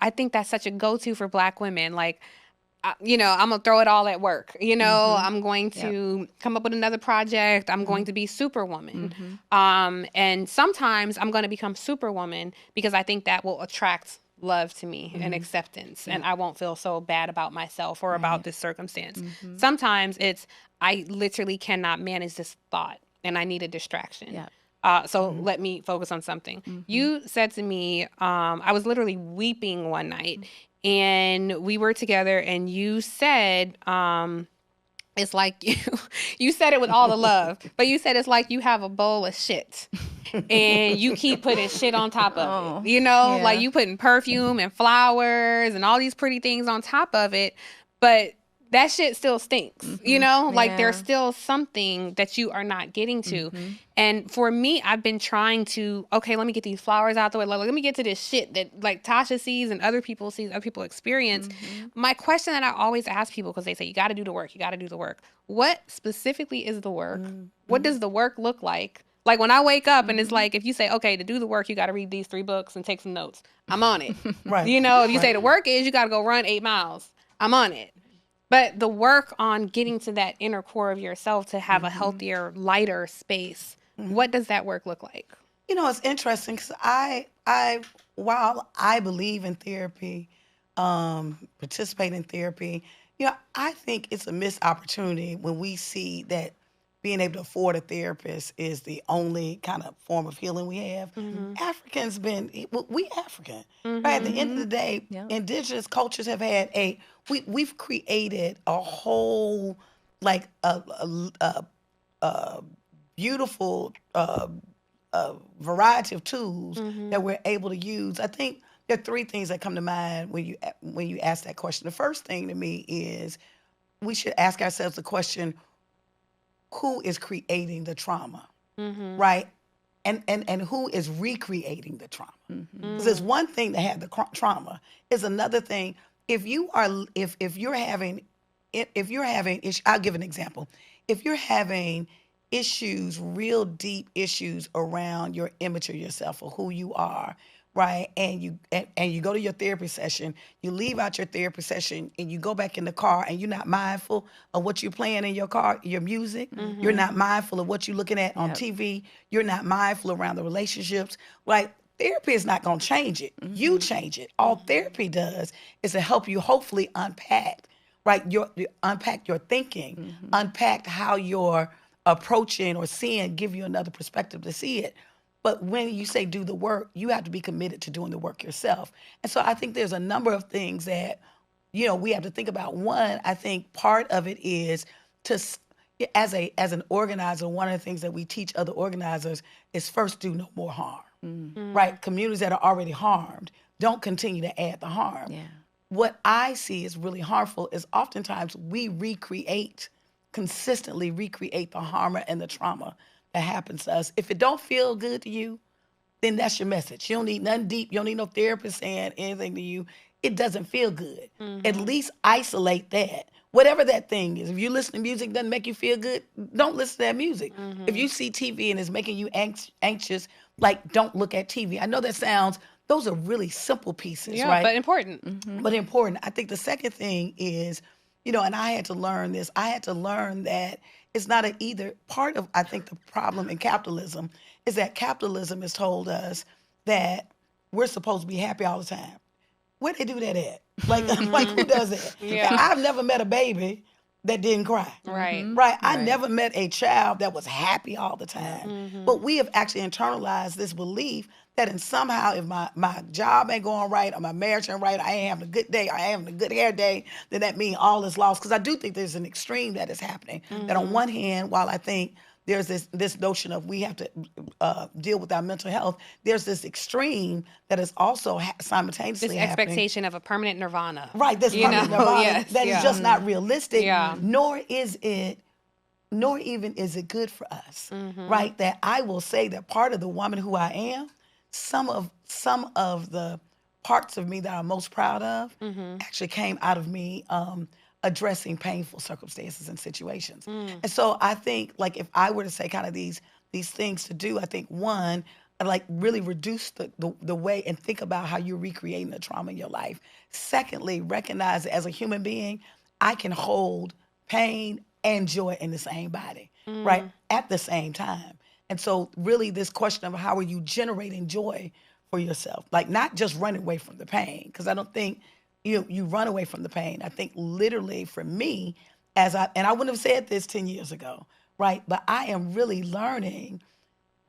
I think that's such a go-to for Black women. Like, I'm going to throw it all at work. I'm going to come up with another project. I'm going to be Superwoman. And sometimes I'm going to become Superwoman because I think that will attract love to me and acceptance. And I won't feel so bad about myself or about this circumstance. Sometimes it's, I literally cannot manage this thought and I need a distraction. So let me focus on something. You said to me, I was literally weeping one night. And we were together, and you said, it's like you said it with all the love, but you said it's like you have a bowl of shit, and you keep putting shit on top of it. Like you putting perfume and flowers and all these pretty things on top of it, but that shit still stinks, like there's still something that you are not getting to. And for me, I've been trying to, okay, let me get these flowers out the way. Let me get to this shit that like Tasha sees and other people experience. My question that I always ask people, because they say, you got to do the work. You got to do the work. What specifically is the work? What does the work look like? Like when I wake up and it's like, if you say, okay, to do the work, you got to read these 3 books and take some notes. I'm on it. Right. If you say the work is, you got to go run 8 miles. I'm on it. But the work on getting to that inner core of yourself to have a healthier, lighter space, what does that work look like? It's interesting because while I believe in therapy, participate in therapy, I think it's a missed opportunity when we see that being able to afford a therapist is the only kind of form of healing we have. Africans we African, right? At the end of the day, indigenous cultures have had we've created a whole, like a beautiful variety of tools that we're able to use. I think there are 3 things that come to mind when you ask that question. The first thing to me is we should ask ourselves the question, who is creating the trauma, right? And who is recreating the trauma? Because it's one thing to have the trauma. It's another thing if you're having issues. I'll give an example. If you're having issues, real deep issues around your image of yourself or who you are, right? And you go to your therapy session, you leave out your therapy session and you go back in the car and you're not mindful of what you're playing in your car, your music. You're not mindful of what you're looking at on TV. You're not mindful around the relationships. Like, therapy is not going to change it. You change it. All therapy does is to help you hopefully unpack, right? Unpack your thinking, unpack how you're approaching or seeing, give you another perspective to see it. But when you say do the work, you have to be committed to doing the work yourself. And so I think there's a number of things that, we have to think about. One, I think part of it is as an organizer, one of the things that we teach other organizers is first do no more harm, right? Communities that are already harmed, don't continue to add the harm. Yeah. What I see is really harmful is oftentimes we consistently recreate the harm and the trauma that happens to us. If it don't feel good to you, then that's your message. You don't need nothing deep. You don't need no therapist saying anything to you. It doesn't feel good. At least isolate that. Whatever that thing is. If you listen to music that doesn't make you feel good, don't listen to that music. If you see TV and it's making you anxious, like, don't look at TV. I know those are really simple pieces, right? But important. But important. I think the second thing is, and I had to learn this. I had to learn that it's not either. Part of, I think, the problem in capitalism is that capitalism has told us that we're supposed to be happy all the time. Where they do that at? Like who does that? Yeah. I've never met a baby that didn't cry. Right. Right. I never met a child that was happy all the time. But we have actually internalized this belief that somehow if my job ain't going right or my marriage ain't right, I ain't having a good day, I ain't having a good hair day, then that means all is lost. Because I do think there's an extreme that is happening. That on one hand, while I think there's this notion of we have to deal with our mental health, there's this extreme that is also simultaneously this happening. Expectation of a permanent nirvana. Right, this permanent nirvana Yes, that is just not realistic, Yeah. nor even is it good for us, right? That I will say that part of the woman who I am, some of the parts of me that I'm most proud of actually came out of me addressing painful circumstances and situations. And so I think, like, if I were to say kind of these things to do, I think one, like really reduce the way and think about how you're recreating the trauma in your life. Secondly, recognize that as a human being, I can hold pain and joy in the same body, right? At the same time. And so really this question of how are you generating joy for yourself? Like not just running away from the pain, because I don't think you run away from the pain. I think literally for me, and I wouldn't have said this 10 years ago, right? But I am really learning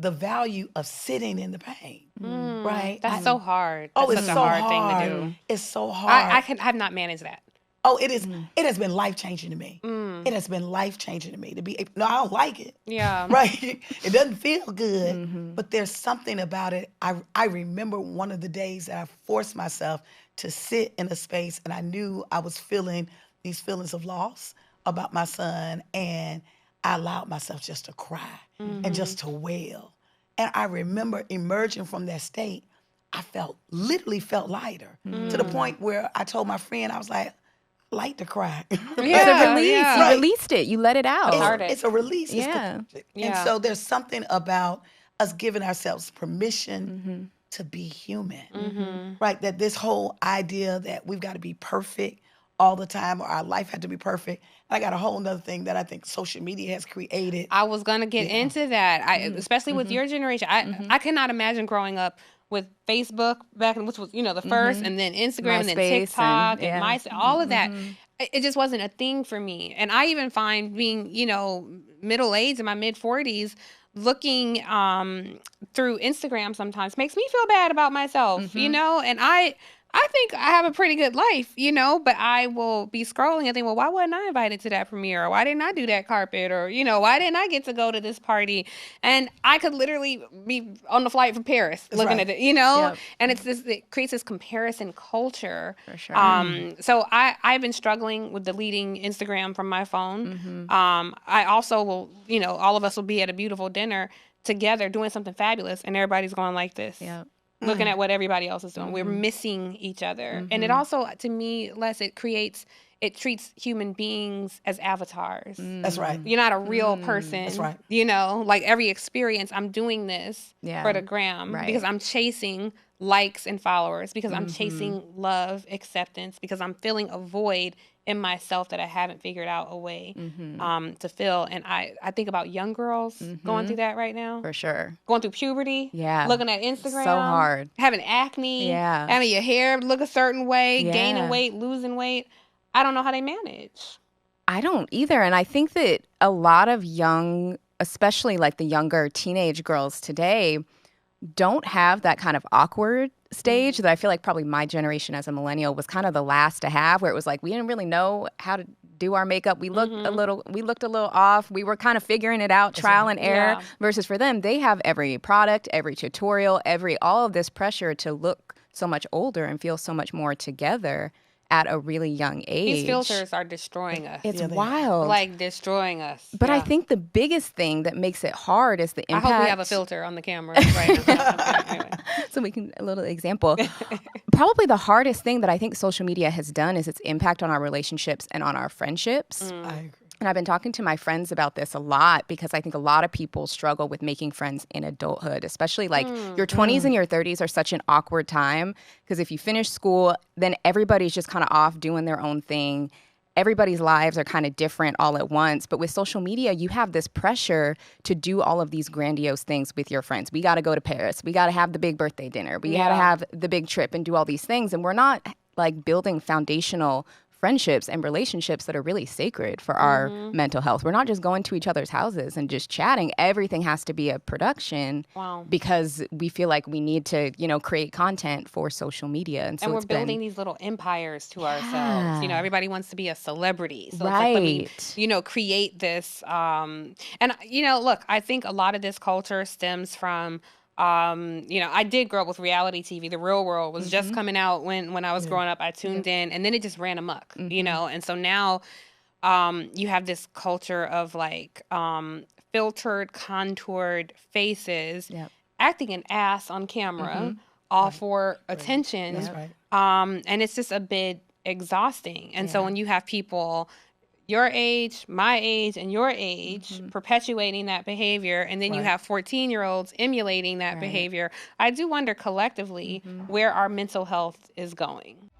the value of sitting in the pain, right? That's so hard. Oh, That's it's such a so hard thing to hard. do. It's so hard. I've not managed that. Oh, it is. It has been life changing to me. It has been life changing to me to be. No, I don't like it. Yeah. Right. It doesn't feel good, but there's something about it. I remember one of the days that I forced myself to sit in a space, and I knew I was feeling these feelings of loss about my son, and I allowed myself just to cry and just to wail. And I remember emerging from that state. I literally felt lighter to the point where I told my friend, I was like, I like to cry. It's a release. Yeah. You released it. You let it out. It's a release. Yeah. And so there's something about us giving ourselves permission to be human, right? That this whole idea that we've got to be perfect all the time or our life had to be perfect. And I got a whole nother thing that I think social media has created. I was going to get into that, especially with your generation. I cannot imagine growing up with Facebook back, which was, the first, and then Instagram, and then TikTok, and MySpace, all of that. It just wasn't a thing for me. And I even find being, middle-aged in my mid-40s, looking through Instagram sometimes makes me feel bad about myself, and I think I have a pretty good life, but I will be scrolling and think, well, why wasn't I invited to that premiere? Or why didn't I do that carpet? Or, why didn't I get to go to this party? And I could literally be on the flight from Paris looking at it, Yep. and it creates this comparison culture. For sure. So I've been struggling with deleting Instagram from my phone. I also will, all of us will be at a beautiful dinner together doing something fabulous, and everybody's going like this. Yep. Looking at what everybody else is doing. We're missing each other. And it also, to me, it treats human beings as avatars. That's right. You're not a real person. That's right. Like every experience, I'm doing this for the gram because I'm chasing likes and followers, because I'm chasing love, acceptance, because I'm feeling a void in myself that I haven't figured out a way to fill. And I think about young girls going through that right now. For sure. Going through puberty. Yeah. Looking at Instagram. So hard. Having acne. Yeah. Having your hair look a certain way. Yeah. Gaining weight, losing weight. I don't know how they manage. I don't either. And I think that a lot of young, especially like the younger teenage girls today, don't have that kind of awkward stage that I feel like probably my generation as a millennial was kind of the last to have, where it was like we didn't really know how to do our makeup. We looked a little off. We were kind of figuring it out, trial and error. Versus for them, they have every product, every tutorial, all of this pressure to look so much older and feel so much more together at a really young age. These filters are destroying us. It's wild. Like destroying us. But I think the biggest thing that makes it hard is the impact. I hope we have a filter on the camera right now. Anyway. So we can, a little example. Probably the hardest thing that I think social media has done is its impact on our relationships and on our friendships. I agree. And I've been talking to my friends about this a lot because I think a lot of people struggle with making friends in adulthood, especially like your 20s and your 30s are such an awkward time because if you finish school, then everybody's just kind of off doing their own thing. Everybody's lives are kind of different all at once. But with social media, you have this pressure to do all of these grandiose things with your friends. We got to go to Paris. We got to have the big birthday dinner. We got to have the big trip and do all these things. And we're not like building foundational friendships and relationships that are really sacred for our mental health. We're not just going to each other's houses and just chatting. Everything has to be a production because we feel like we need to, create content for social media. And so we're building these little empires to ourselves. Everybody wants to be a celebrity. So it's like, let me, create this. And, look, I think a lot of this culture stems from I did grow up with reality TV. The Real World was just coming out when I was growing up. I tuned in, and then it just ran amok, And so now, you have this culture of like filtered, contoured faces, acting an ass on camera, all for attention. That's right. And it's just a bit exhausting. And so when you have people, your age, my age, and your age perpetuating that behavior, and then you have 14-year-olds emulating that behavior, I do wonder collectively where our mental health is going.